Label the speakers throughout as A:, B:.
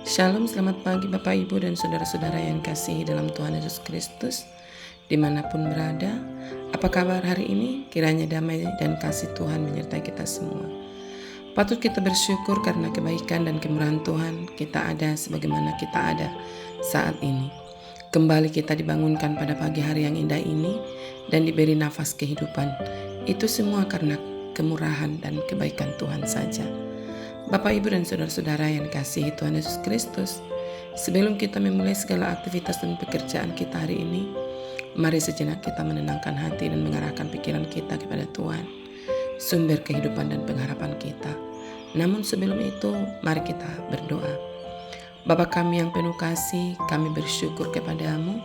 A: Shalom, selamat pagi Bapak Ibu dan saudara-saudara yang kasih dalam Tuhan Yesus Kristus dimanapun berada. Apa kabar hari ini? Kiranya damai dan kasih Tuhan menyertai kita semua. Patut kita bersyukur karena kebaikan dan kemurahan Tuhan kita ada sebagaimana kita ada saat ini. Kembali kita dibangunkan pada pagi hari yang indah ini dan diberi nafas kehidupan. Itu semua karena kemurahan dan kebaikan Tuhan saja. Bapak, Ibu, dan saudara-saudara yang dikasihi Tuhan Yesus Kristus, sebelum kita memulai segala aktivitas dan pekerjaan kita hari ini, mari sejenak kita menenangkan hati dan mengarahkan pikiran kita kepada Tuhan, sumber kehidupan dan pengharapan kita. Namun sebelum itu, mari kita berdoa. Bapa kami yang penuh kasih, kami bersyukur kepadamu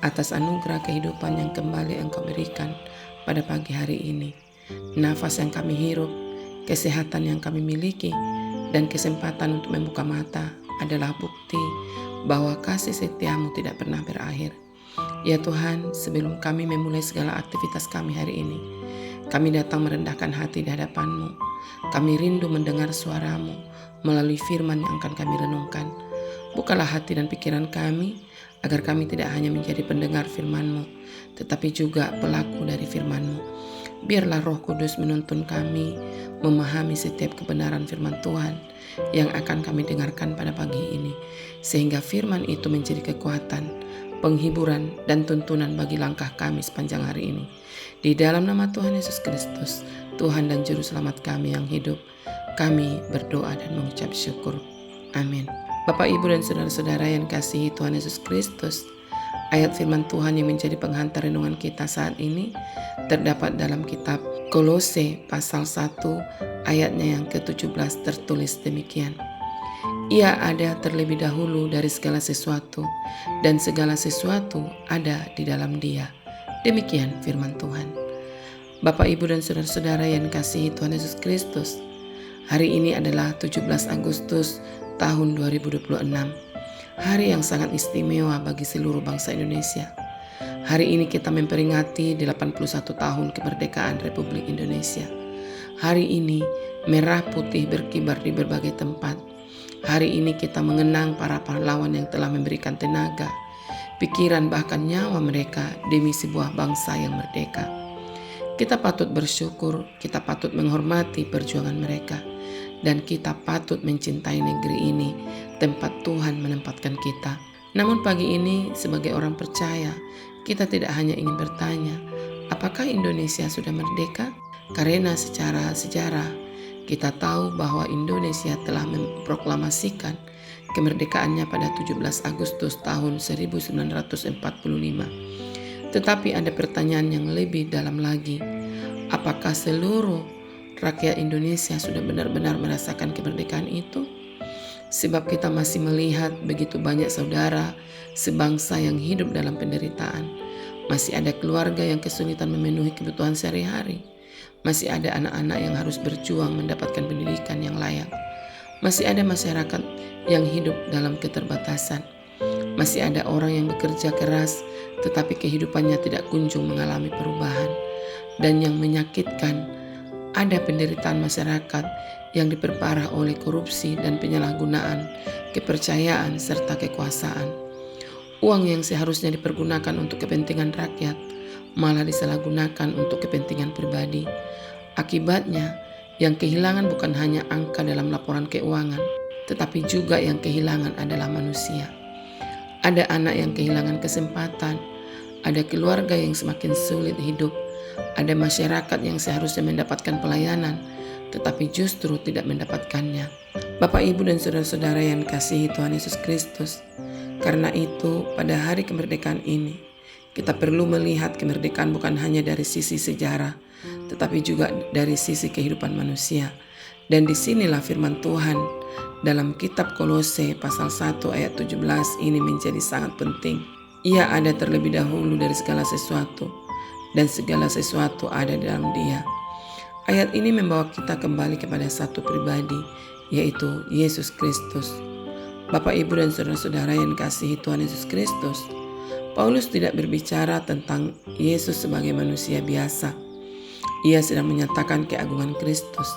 A: atas anugerah kehidupan yang kembali Engkau berikan pada pagi hari ini. Nafas yang kami hirup, kesehatan yang kami miliki, dan kesempatan untuk membuka mata adalah bukti bahwa kasih setiamu tidak pernah berakhir. Ya Tuhan, sebelum kami memulai segala aktivitas kami hari ini, kami datang merendahkan hati di hadapan-Mu. Kami rindu mendengar suara-Mu melalui firman yang akan kami renungkan. Bukalah hati dan pikiran kami, agar kami tidak hanya menjadi pendengar firman-Mu, tetapi juga pelaku dari firman-Mu. Biarlah Roh Kudus menuntun kami memahami setiap kebenaran firman Tuhan yang akan kami dengarkan pada pagi ini, sehingga firman itu menjadi kekuatan, penghiburan, dan tuntunan bagi langkah kami sepanjang hari ini. Di dalam nama Tuhan Yesus Kristus, Tuhan dan Juru Selamat kami yang hidup, kami berdoa dan mengucap syukur. Amin. Bapak, Ibu, dan saudara-saudara yang dikasihi Tuhan Yesus Kristus, ayat firman Tuhan yang menjadi penghantar renungan kita saat ini terdapat dalam kitab Kolose pasal 1 ayatnya yang ke-17 tertulis demikian. Ia ada terlebih dahulu dari segala sesuatu dan segala sesuatu ada di dalam Dia. Demikian firman Tuhan. Bapak, Ibu, dan saudara-saudara yang dikasihi Tuhan Yesus Kristus, hari ini adalah 17 Agustus tahun 2026. Hari yang sangat istimewa bagi seluruh bangsa Indonesia. Hari ini kita memperingati 81 tahun kemerdekaan Republik Indonesia. Hari ini merah putih berkibar di berbagai tempat. Hari ini kita mengenang para pahlawan yang telah memberikan tenaga, pikiran, bahkan nyawa mereka demi sebuah bangsa yang merdeka. Kita patut bersyukur, kita patut menghormati perjuangan mereka, dan kita patut mencintai negeri ini, tempat Tuhan menempatkan kita. Namun pagi ini sebagai orang percaya, kita tidak hanya ingin bertanya, apakah Indonesia sudah merdeka? Karena secara sejarah, kita tahu bahwa Indonesia telah memproklamasikan kemerdekaannya pada 17 Agustus tahun 1945. Tetapi ada pertanyaan yang lebih dalam lagi, apakah seluruh rakyat Indonesia sudah benar-benar merasakan kemerdekaan itu? Sebab kita masih melihat begitu banyak saudara sebangsa yang hidup dalam penderitaan. Masih ada keluarga yang kesulitan memenuhi kebutuhan sehari-hari. Masih ada anak-anak yang harus berjuang mendapatkan pendidikan yang layak. Masih ada masyarakat yang hidup dalam keterbatasan. Masih ada orang yang bekerja keras tetapi kehidupannya tidak kunjung mengalami perubahan. Dan yang menyakitkan, ada penderitaan masyarakat yang diperparah oleh korupsi dan penyalahgunaan kepercayaan serta kekuasaan. Uang yang seharusnya dipergunakan untuk kepentingan rakyat malah disalahgunakan untuk kepentingan pribadi. Akibatnya, yang kehilangan bukan hanya angka dalam laporan keuangan, tetapi juga yang kehilangan adalah manusia. Ada anak yang kehilangan kesempatan, ada keluarga yang semakin sulit hidup, ada masyarakat yang seharusnya mendapatkan pelayanan, tetapi justru tidak mendapatkannya. Bapak, Ibu, dan saudara-saudara yang dikasihi Tuhan Yesus Kristus, karena itu pada hari kemerdekaan ini, kita perlu melihat kemerdekaan bukan hanya dari sisi sejarah, tetapi juga dari sisi kehidupan manusia. Dan disinilah firman Tuhan dalam kitab Kolose pasal 1 ayat 17 ini menjadi sangat penting. Ia ada terlebih dahulu dari segala sesuatu, dan segala sesuatu ada dalam Dia. Ayat ini membawa kita kembali kepada satu pribadi, yaitu Yesus Kristus. Bapak, Ibu, dan saudara-saudara yang dikasihi Tuhan Yesus Kristus, Paulus tidak berbicara tentang Yesus sebagai manusia biasa. Ia sedang menyatakan keagungan Kristus.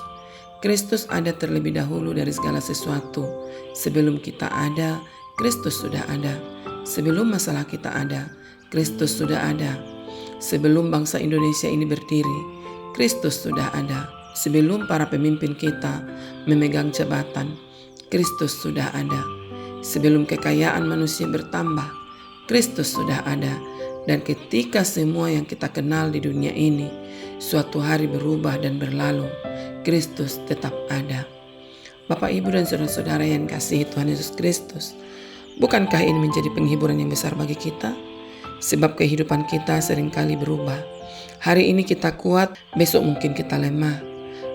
A: Kristus ada terlebih dahulu dari segala sesuatu. Sebelum kita ada, Kristus sudah ada. Sebelum masalah kita ada, Kristus sudah ada. Sebelum bangsa Indonesia ini berdiri, Kristus sudah ada. Sebelum para pemimpin kita memegang jabatan, Kristus sudah ada. Sebelum kekayaan manusia bertambah, Kristus sudah ada. Dan ketika semua yang kita kenal di dunia ini suatu hari berubah dan berlalu, Kristus tetap ada. Bapak, Ibu, dan saudara-saudara yang kasih Tuhan Yesus Kristus, bukankah ini menjadi penghiburan yang besar bagi kita? Sebab kehidupan kita seringkali berubah. Hari ini kita kuat, besok mungkin kita lemah.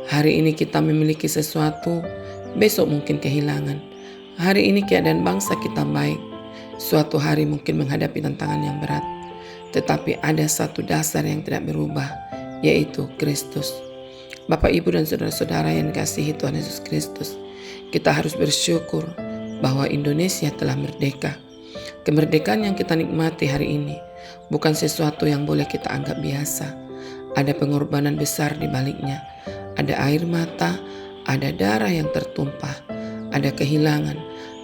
A: Hari ini kita memiliki sesuatu, besok mungkin kehilangan. Hari ini keadaan bangsa kita baik, suatu hari mungkin menghadapi tantangan yang berat. Tetapi ada satu dasar yang tidak berubah, yaitu Kristus. Bapak, Ibu, dan saudara-saudara yang dikasihi Tuhan Yesus Kristus, kita harus bersyukur bahwa Indonesia telah merdeka. Kemerdekaan yang kita nikmati hari ini bukan sesuatu yang boleh kita anggap biasa. Ada pengorbanan besar di baliknya. Ada air mata, ada darah yang tertumpah, ada kehilangan,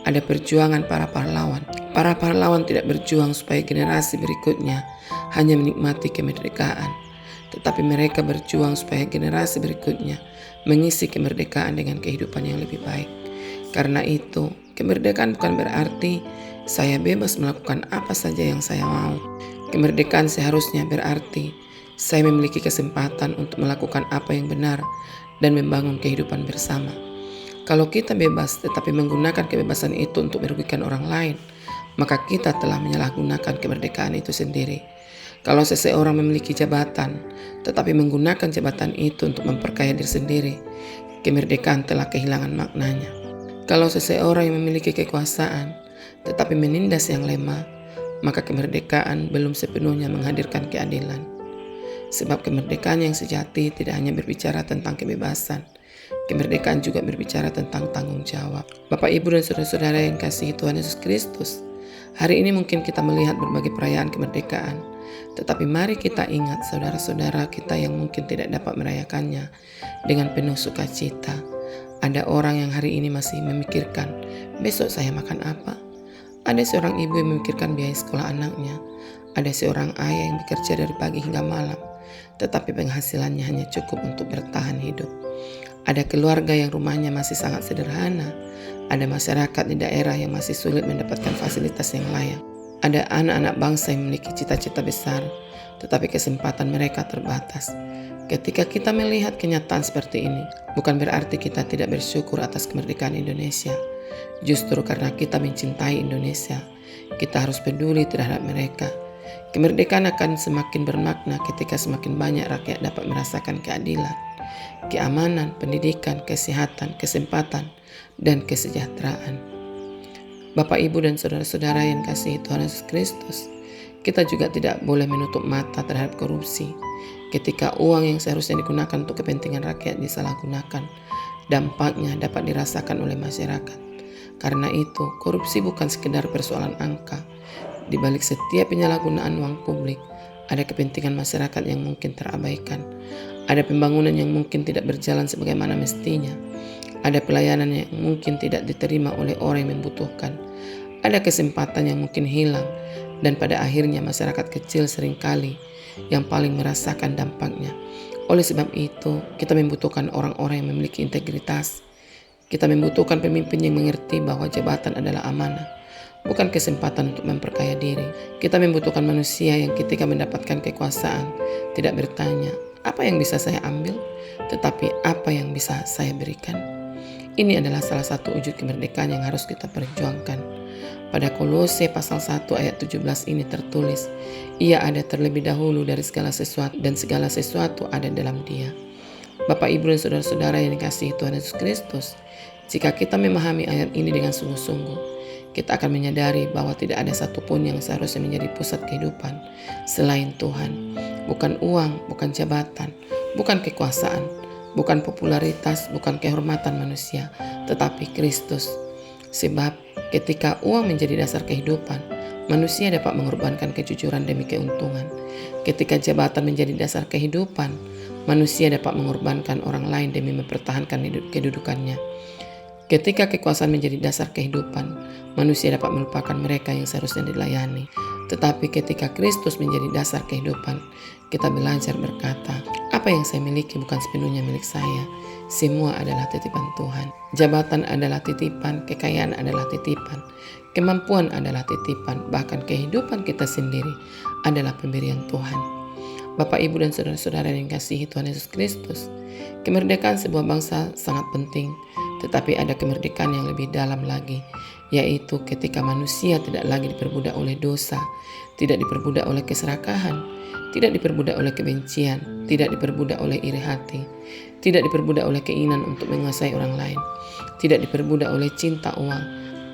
A: ada perjuangan para pahlawan. Para pahlawan tidak berjuang supaya generasi berikutnya hanya menikmati kemerdekaan, tetapi mereka berjuang supaya generasi berikutnya mengisi kemerdekaan dengan kehidupan yang lebih baik. Karena itu, kemerdekaan bukan berarti saya bebas melakukan apa saja yang saya mau. Kemerdekaan seharusnya berarti saya memiliki kesempatan untuk melakukan apa yang benar dan membangun kehidupan bersama. Kalau kita bebas tetapi menggunakan kebebasan itu untuk merugikan orang lain, maka kita telah menyalahgunakan kemerdekaan itu sendiri. Kalau seseorang memiliki jabatan tetapi menggunakan jabatan itu untuk memperkaya diri sendiri, kemerdekaan telah kehilangan maknanya. Kalau seseorang yang memiliki kekuasaan tetapi menindas yang lemah, maka kemerdekaan belum sepenuhnya menghadirkan keadilan. Sebab kemerdekaan yang sejati tidak hanya berbicara tentang kebebasan, kemerdekaan juga berbicara tentang tanggung jawab. Bapak, Ibu, dan saudara-saudara yang kasih Tuhan Yesus Kristus, hari ini mungkin kita melihat berbagai perayaan kemerdekaan, tetapi mari kita ingat saudara-saudara kita yang mungkin tidak dapat merayakannya dengan penuh sukacita. Ada orang yang hari ini masih memikirkan, besok saya makan apa? Ada seorang ibu yang memikirkan biaya sekolah anaknya. Ada seorang ayah yang bekerja dari pagi hingga malam, tetapi penghasilannya hanya cukup untuk bertahan hidup. Ada keluarga yang rumahnya masih sangat sederhana. Ada masyarakat di daerah yang masih sulit mendapatkan fasilitas yang layak. Ada anak-anak bangsa yang memiliki cita-cita besar, tetapi kesempatan mereka terbatas. Ketika kita melihat kenyataan seperti ini, bukan berarti kita tidak bersyukur atas kemerdekaan Indonesia. Justru karena kita mencintai Indonesia, kita harus peduli terhadap mereka. Kemerdekaan akan semakin bermakna ketika semakin banyak rakyat dapat merasakan keadilan, keamanan, pendidikan, kesehatan, kesempatan, dan kesejahteraan. Bapak, Ibu, dan saudara-saudara yang kasih Tuhan Yesus Kristus, kita juga tidak boleh menutup mata terhadap korupsi. Ketika uang yang seharusnya digunakan untuk kepentingan rakyat disalahgunakan, dampaknya dapat dirasakan oleh masyarakat. Karena itu, korupsi bukan sekedar persoalan angka. Di balik setiap penyalahgunaan uang publik, ada kepentingan masyarakat yang mungkin terabaikan. Ada pembangunan yang mungkin tidak berjalan sebagaimana mestinya. Ada pelayanan yang mungkin tidak diterima oleh orang yang membutuhkan. Ada kesempatan yang mungkin hilang. Dan pada akhirnya masyarakat kecil seringkali yang paling merasakan dampaknya. Oleh sebab itu, kita membutuhkan orang-orang yang memiliki integritas. Kita membutuhkan pemimpin yang mengerti bahwa jabatan adalah amanah, bukan kesempatan untuk memperkaya diri. Kita membutuhkan manusia yang ketika mendapatkan kekuasaan tidak bertanya, apa yang bisa saya ambil? Tetapi apa yang bisa saya berikan? Ini adalah salah satu wujud kemerdekaan yang harus kita perjuangkan. Pada Kolose pasal 1 ayat 17 ini tertulis, Ia ada terlebih dahulu dari segala sesuatu dan segala sesuatu ada dalam Dia. Bapak, Ibu, dan saudara-saudara yang dikasihi Tuhan Yesus Kristus, jika kita memahami ayat ini dengan sungguh-sungguh, kita akan menyadari bahwa tidak ada satupun yang seharusnya menjadi pusat kehidupan selain Tuhan. Bukan uang, bukan jabatan, bukan kekuasaan, bukan popularitas, bukan kehormatan manusia, tetapi Kristus. Sebab ketika uang menjadi dasar kehidupan, manusia dapat mengorbankan kejujuran demi keuntungan. Ketika jabatan menjadi dasar kehidupan, Manusia dapat mengorbankan orang lain demi mempertahankan kedudukannya. Ketika kekuasaan menjadi dasar kehidupan, manusia dapat melupakan mereka yang seharusnya dilayani. Tetapi ketika Kristus menjadi dasar kehidupan, kita belajar berkata, apa yang saya miliki bukan sepenuhnya milik saya. Semua adalah titipan Tuhan. Jabatan adalah titipan, kekayaan adalah titipan, kemampuan adalah titipan, bahkan kehidupan kita sendiri adalah pemberian Tuhan. Bapak, Ibu, dan saudara-saudara yang dikasihi Tuhan Yesus Kristus, kemerdekaan sebuah bangsa sangat penting, tetapi ada kemerdekaan yang lebih dalam lagi, yaitu ketika manusia tidak lagi diperbudak oleh dosa, tidak diperbudak oleh keserakahan, tidak diperbudak oleh kebencian, tidak diperbudak oleh iri hati, tidak diperbudak oleh keinginan untuk menguasai orang lain, tidak diperbudak oleh cinta uang,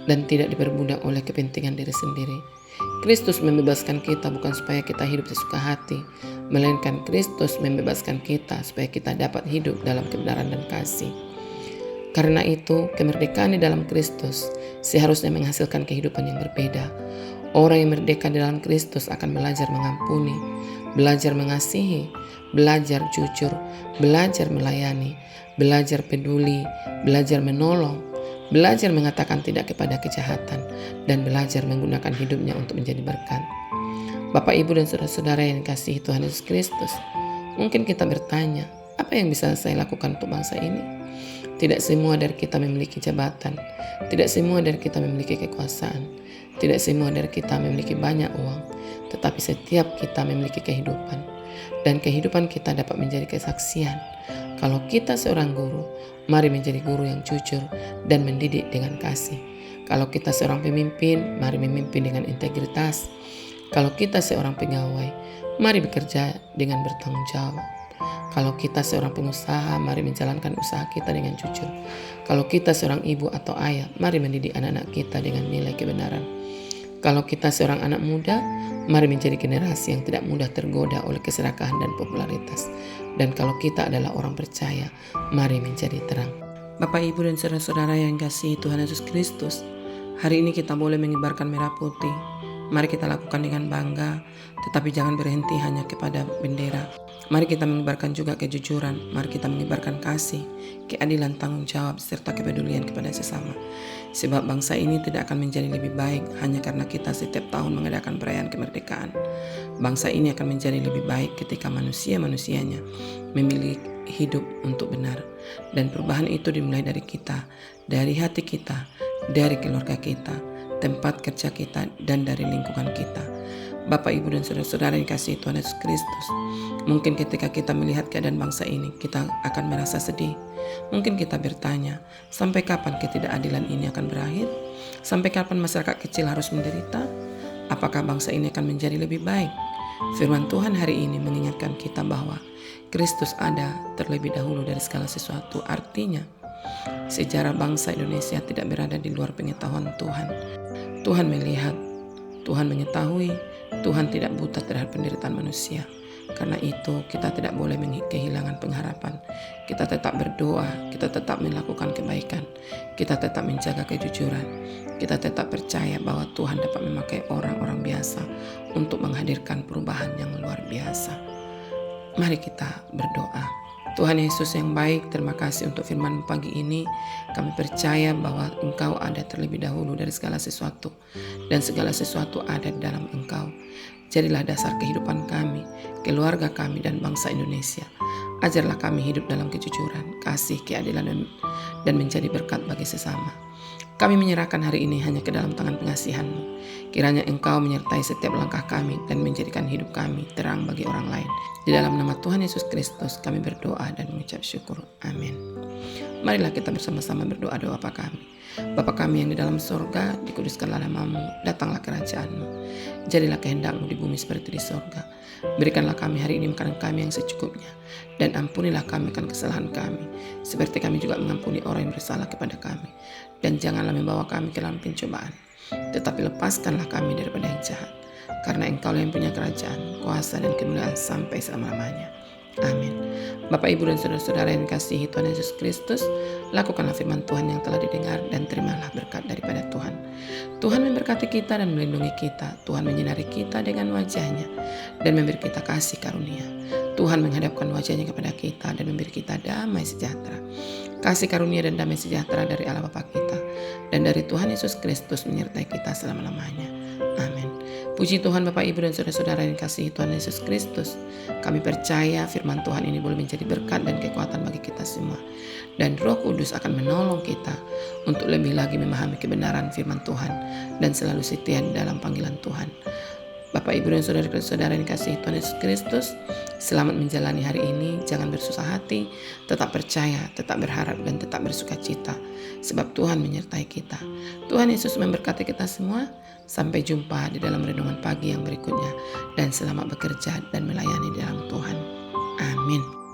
A: dan tidak diperbudak oleh kepentingan diri sendiri. Kristus membebaskan kita bukan supaya kita hidup sesuka hati, melainkan Kristus membebaskan kita supaya kita dapat hidup dalam kebenaran dan kasih. Karena itu, kemerdekaan di dalam Kristus seharusnya menghasilkan kehidupan yang berbeda. Orang yang merdeka di dalam Kristus akan belajar mengampuni, belajar mengasihi, belajar jujur, belajar melayani, belajar peduli, belajar menolong, belajar mengatakan tidak kepada kejahatan, dan belajar menggunakan hidupnya untuk menjadi berkat. Bapak, Ibu, dan saudara-saudara yang dikasihi Tuhan Yesus Kristus, mungkin kita bertanya, apa yang bisa saya lakukan untuk bangsa ini? Tidak semua dari kita memiliki jabatan, tidak semua dari kita memiliki kekuasaan, tidak semua dari kita memiliki banyak uang, tetapi setiap kita memiliki kehidupan, dan kehidupan kita dapat menjadi kesaksian. Kalau kita seorang guru, mari menjadi guru yang jujur dan mendidik dengan kasih. Kalau kita seorang pemimpin, mari memimpin dengan integritas. Kalau kita seorang pegawai, mari bekerja dengan bertanggung jawab. Kalau kita seorang pengusaha, mari menjalankan usaha kita dengan jujur. Kalau kita seorang ibu atau ayah, mari mendidik anak-anak kita dengan nilai kebenaran. Kalau kita seorang anak muda, mari menjadi generasi yang tidak mudah tergoda oleh keserakahan dan popularitas. Dan kalau kita adalah orang percaya, mari menjadi terang. Bapak, Ibu, dan saudara-saudara yang dikasihi Tuhan Yesus Kristus, hari ini kita boleh mengibarkan merah putih. Mari kita lakukan dengan bangga, tetapi jangan berhenti hanya kepada bendera. Mari kita mengibarkan juga kejujuran, mari kita mengibarkan kasih, keadilan, tanggung jawab, serta kepedulian kepada sesama. Sebab bangsa ini tidak akan menjadi lebih baik hanya karena kita setiap tahun mengadakan perayaan kemerdekaan. Bangsa ini akan menjadi lebih baik ketika manusia-manusianya memilih hidup untuk benar. Dan perubahan itu dimulai dari kita, dari hati kita, dari keluarga kita, tempat kerja kita, dan dari lingkungan kita. Bapak, Ibu, dan saudara-saudara yang dikasihi Tuhan Yesus Kristus, mungkin ketika kita melihat keadaan bangsa ini, kita akan merasa sedih. Mungkin kita bertanya, sampai kapan ketidakadilan ini akan berakhir? Sampai kapan masyarakat kecil harus menderita? Apakah bangsa ini akan menjadi lebih baik? Firman Tuhan hari ini mengingatkan kita bahwa Kristus ada terlebih dahulu dari segala sesuatu. Artinya, sejarah bangsa Indonesia tidak berada di luar pengetahuan Tuhan. Tuhan melihat, Tuhan mengetahui, Tuhan tidak buta terhadap penderitaan manusia. Karena itu kita tidak boleh kehilangan pengharapan. Kita tetap berdoa, kita tetap melakukan kebaikan, kita tetap menjaga kejujuran, kita tetap percaya bahwa Tuhan dapat memakai orang-orang biasa untuk menghadirkan perubahan yang luar biasa. Mari kita berdoa. Tuhan Yesus yang baik, terima kasih untuk firman pagi ini. Kami percaya bahwa Engkau ada terlebih dahulu dari segala sesuatu, dan segala sesuatu ada di dalam Engkau. Jadilah dasar kehidupan kami, keluarga kami, dan bangsa Indonesia. Ajarlah kami hidup dalam kejujuran, kasih, keadilan, dan menjadi berkat bagi sesama. Kami menyerahkan hari ini hanya ke dalam tangan pengasihan-Mu. Kiranya Engkau menyertai setiap langkah kami dan menjadikan hidup kami terang bagi orang lain. Di dalam nama Tuhan Yesus Kristus kami berdoa dan mengucap syukur. Amin. Marilah kita bersama-sama berdoa doa Bapa kami. Bapa kami yang di dalam sorga, dikuduskanlah nama-Mu, datanglah kerajaan-Mu. Jadilah kehendak-Mu di bumi seperti di sorga. Berikanlah kami hari ini makanan kami yang secukupnya, dan ampunilah kami akan kesalahan kami, seperti kami juga mengampuni orang yang bersalah kepada kami. Dan janganlah membawa kami ke dalam pencobaan, tetapi lepaskanlah kami daripada yang jahat. Karena Engkau yang punya kerajaan, kuasa, dan kemuliaan sampai selama-lamanya. Amin. Bapak, Ibu, dan saudara-saudara yang dikasihi Tuhan Yesus Kristus, lakukanlah firman Tuhan yang telah didengar dan terimalah berkat daripada Tuhan. Tuhan memberkati kita dan melindungi kita. Tuhan menyinari kita dengan wajah-Nya dan memberi kita kasih karunia. Tuhan menghadapkan wajahnya kepada kita dan memberi kita damai sejahtera. Kasih karunia dan damai sejahtera dari Allah Bapa kita dan dari Tuhan Yesus Kristus menyertai kita selama-lamanya. Amin. Puji Tuhan Bapak Ibu dan saudara-saudara yang dikasihi Tuhan Yesus Kristus. Kami percaya firman Tuhan ini boleh menjadi berkat dan kekuatan bagi kita semua. Dan Roh Kudus akan menolong kita untuk lebih lagi memahami kebenaran firman Tuhan dan selalu setia dalam panggilan Tuhan. Bapak Ibu dan saudara-saudara yang dikasihi Tuhan Yesus Kristus, selamat menjalani hari ini. Jangan bersusah hati, tetap percaya, tetap berharap dan tetap bersuka cita, sebab Tuhan menyertai kita. Tuhan Yesus memberkati kita semua. Sampai jumpa di dalam renungan pagi yang berikutnya, dan selamat bekerja dan melayani dalam Tuhan. Amin.